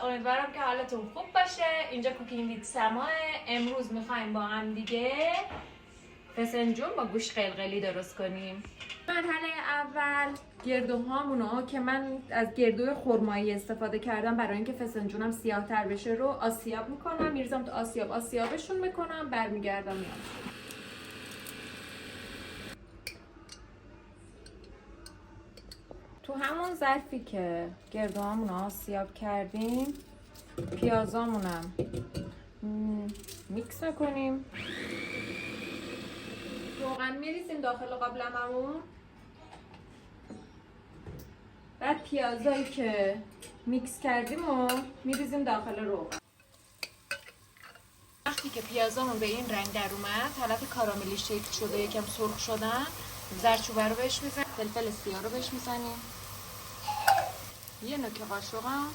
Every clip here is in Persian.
امیدوارم که حالتون خوب باشه. اینجا کوکینگ ویت سما. امروز میخوایم با هم دیگه فسنجون با گوشت قلقلی درست کنیم. مرحله اول گردوهامونو که من از گردوی خرمایی استفاده کردم برای اینکه فسنجونم سیاه تر بشه رو آسیاب میکنم، میریزم تو آسیابشون میکنم، برمیگردم میام. تو همون ظرفی که گردوهامون آسیاب کردیم پیازامونم میکس میکنیم، روغن میریزیم داخل قابلممون، بعد پیازایی که میکس کردیم و میریزیم داخل روغن. وقتی که پیازامون به این رنگ در اومد، حالت کاراملی شکل شده، یکم سرخ شدن، زردچوبه رو بهش میزنیم، فلفل سیاه رو بهش میزنیم، یه نوک قاشقم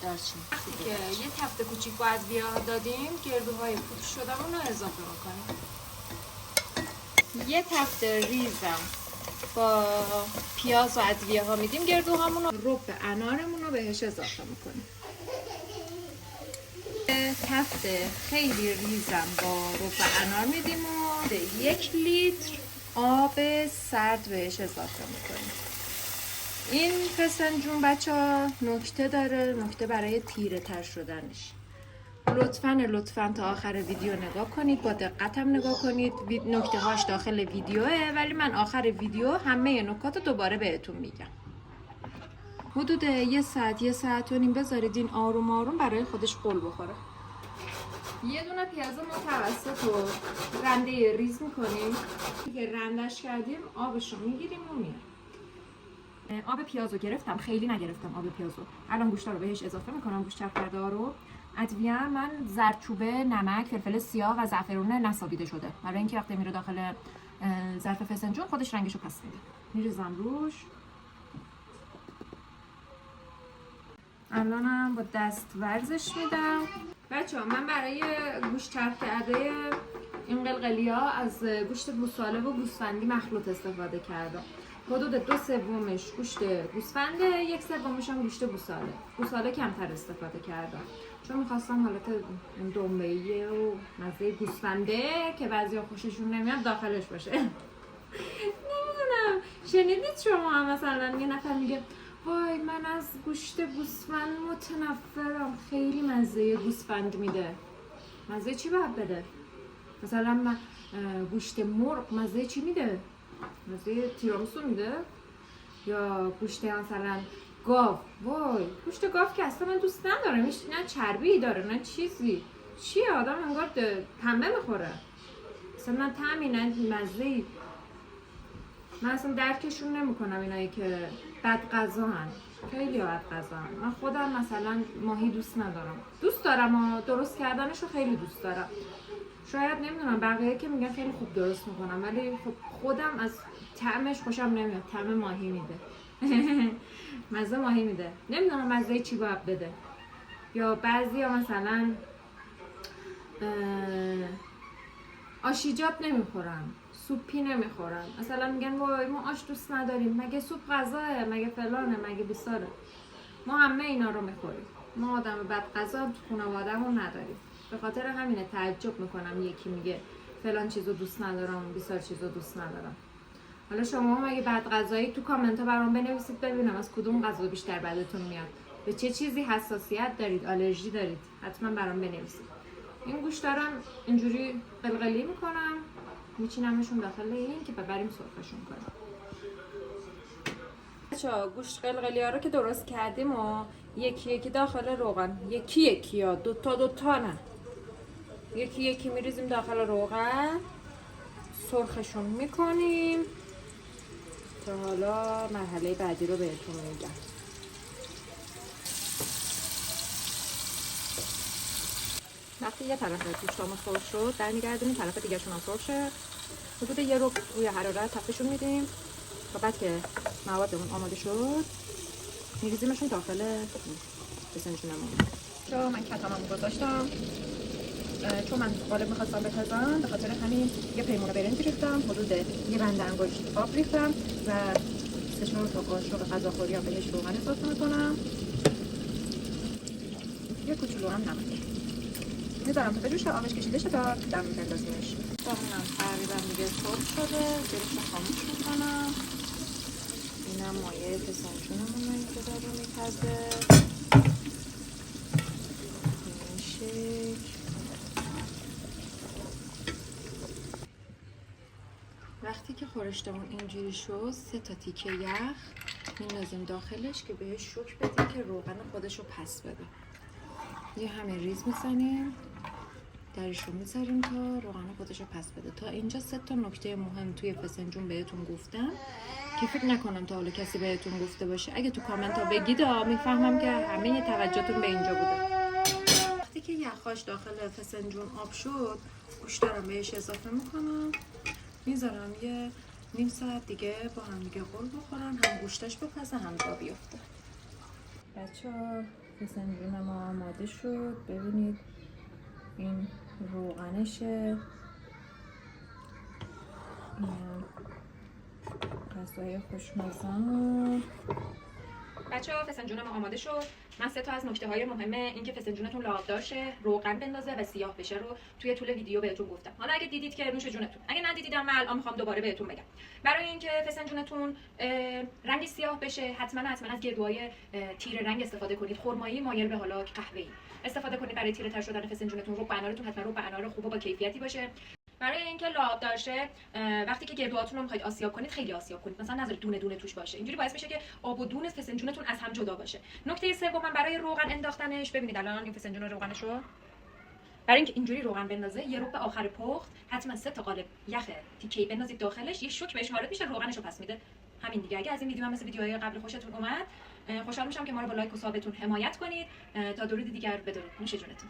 دارچین. وقتی که یه تفت کوچیک با ادویه دادیم، گردوهای پودر شده‌مون رو اضافه میکنیم. یه تفت ریزم با پیاز و ادویه ها میدیم گردوهامون رو. رب انارمون رو بهش اضافه میکنیم. تفت خیلی ریزم با رب انار میدیم و 1 لیتر آب سرد بهش اضافه میکنیم. این فسنجون بچه ها نکته داره، نکته برای تیره تر شدنش. لطفاً تا آخر ویدیو نگاه کنید، با دقت هم نگاه کنید. نکته هاش داخل ویدیوه، ولی من آخر ویدیو همه نکات رو دوباره بهتون میگم. حدود 1 ساعت و نیم بذارید این آروم آروم برای خودش قل بخوره. یه دونه پیاز متوسط رو رنده ریز میکنیم که رندش کردیم، آبش رو میگیریم و میاریم. آب پیاز رو گرفتم، خیلی نگرفتم آب پیاز رو. الان گوشت رو بهش اضافه میکنم، گوشت چرخ کرده رو. ادویه من زردچوبه، نمک، فلفل سیاه و زعفرون نسابیده شده برای اینکه وقتی میره داخل ظرف فسنجون خودش رنگشو پس میده. میریزم روش. الانم با دست ورزش میدم. بچه‌ها من برای گوشت چرخ کرده این قلقلیا از گوشت گوساله و گوسفندی مخلوط استفاده کردم. حدود 2/3 گوشت گوسفنده، 1/3 هم گوشت گوساله. گوساله کمتر استفاده کردم چون میخواستم حالت دنبه‌ای و مزه گوسفنده که بعضیا خوششون نمیاد داخلش باشه. نمیدونم شنیدید شما مثلا یه نفر میگه وای من از گوشت گوسفند متنفرم، خیلی مزه گوسفند میده. مزه چی باید بده؟ مثلا من گوشت مرغ مزه چی میده؟ مزه تیرامسو میده؟ یا گوشت مثلا گاو، وای گوشت گاو که اصلا من دوست ندارم، نه چربی داره نه چیزی، چیه آدم انگار پنبه میخوره، اصلا من طعمی نه مزه‌ای. من اصلا درکشون نمیکنم اینایی که بد غذا هن، خیلی بد غذا هن. من خودم مثلا ماهی دوست ندارم، دوست دارم و درست کردنشو خیلی دوست دارم. شاید نمیدونم بقیه که میگن خیلی خوب درست میکنم، ولی خب خودم از طعمش خوشم نمیاد. طعم ماهی میده. مزه ماهی میده، نمیدونم مزه چی باید بده. یا بعضی ها مثلا آشیجات نمیخورن، سوپی نمیخورن، مثلا میگن وای ما آش دوست نداریم، مگه سوپ غذاه، مگه فلانه، مگه بیساره. ما همه اینا رو میخوریم. ما آدم بد غذا تو خانواده‌مون نداریم. به خاطر همینه تعجب میکنم یکی میگه فلان چیزو دوست ندارم، بیسار چیزو دوست ندارم. حالا شما مگه بد غذایی تو کامنت ها برام بنویسید ببینم از کدوم غذا بیشتر بدتون میاد، به چه چیزی حساسیت دارید، آلرژی دارید، حتما برام بنویسید. این گوشتارم اینجوری قلقلی میکنم، میچینمشون داخل این که ببریم سرخشون کنیم. بچه‌ها گوشت قلقلی ها رو که درست کردیم و یکی داخل روغن، یکی یا دوتا نه، یکی میریزیم داخل روغن، سرخشون میکنیم تا حالا مرحله بعدی رو بهتون میگم. وقتی یه طرف گوشتامون سرخ شد برمیگردونیم طرف دیگه‌شون هم سرخ شه. حدود 1 رو روی حرارت تفتشون میدیم و بعد که موادمون آماده شد میریزیمشون داخل فسنجونمون. من کتممو گذاشتم چون من قالب میخواستم بپزم، به خاطر همین یه پیمونه برنج ریختم، حدود یه بند انگشت آب ریختم و 3-4 تا قاشق غذاخوری هم بهش روغن اضافه میکنم. کوچولو هم نمک. میذارم تا بجوشه، آبش کشیده شه تا دم بندازیمش. داغونم تقریبا دیگه سرخ شده، گرفت خاموش میکنم. اینم مایه فسنجونمون رو اینجا داره میپزه. این شکل. وقتی که خورشتمون اینجوری شد 3 تا تیکه یخ میندازیم داخلش که بهش شوک بدیم که روغن خودش رو پس بده. یه همه ریز میزنیم، درش رو میذاریم تا روغن خودش رو پس بده. تا اینجا 3 تا نکته مهم توی فسنجون بهتون گفتم که فکر نکنم تا حالا کسی بهتون گفته باشه. اگه تو کامنت ها بگید میفهمم که همه توجهتون به اینجا بوده. وقتی که یخاش داخل فسنجون آب شد، گوشتارم بهش اضافه میکنم، میذارم یه نیم ساعت دیگه با هم دیگه غل بخورن، هم گوشتش بپزه هم جا بیفته. بچه‌ها فسنجون ما آماده شد. ببینید این روغنشه، این غذای خوشمزه. بچه‌ها فسنجون ما آماده شد. من 3 تا از نکته‌های مهم اینکه فسنجونتون لابدار شه، روغن بندازه و سیاه بشه رو توی طول ویدیو بهتون گفتم. حالا اگه دیدید که نوش جونتون، اگه ندیدیدم من الان میخوام دوباره بهتون بگم. برای اینکه فسنجونتون رنگی سیاه بشه حتما از گردوهای تیره رنگ استفاده کنید. خرمایی مایل به حالا قهوه‌ای استفاده کنید برای تیره تر شدن فسنجونتون. رب انارتون حتما رب انار خوب و با کیفیتی باشه. برای اینکه لابدار شه، وقتی که گردوهاتون رو می‌خواید آسیاب کنید خیلی آسیاب کنید، مثلا نذارید دونه دونه توش باشه. اینجوری باعث میشه که آب و دون فسنجونتون از هم جدا باشه. نکته سوم برای روغن انداختنش، ببینید الان این فسنجون روغنشو برای اینکه اینجوری روغن بندازه یه رب آخر پخت حتما 3 تا قالب یخ تیکه‌ای بندازید داخلش، یه شوک بهش وارد میشه، روغنشو پس میده. همین دیگه. اگه از این ویدیو هم مثل ویدیوهای قبل خوشتون اومد، خوشحال میشم که ما رو با لایک و سابتون حمایت کنید. تا درود دیگر بدرود. نوش جونتون.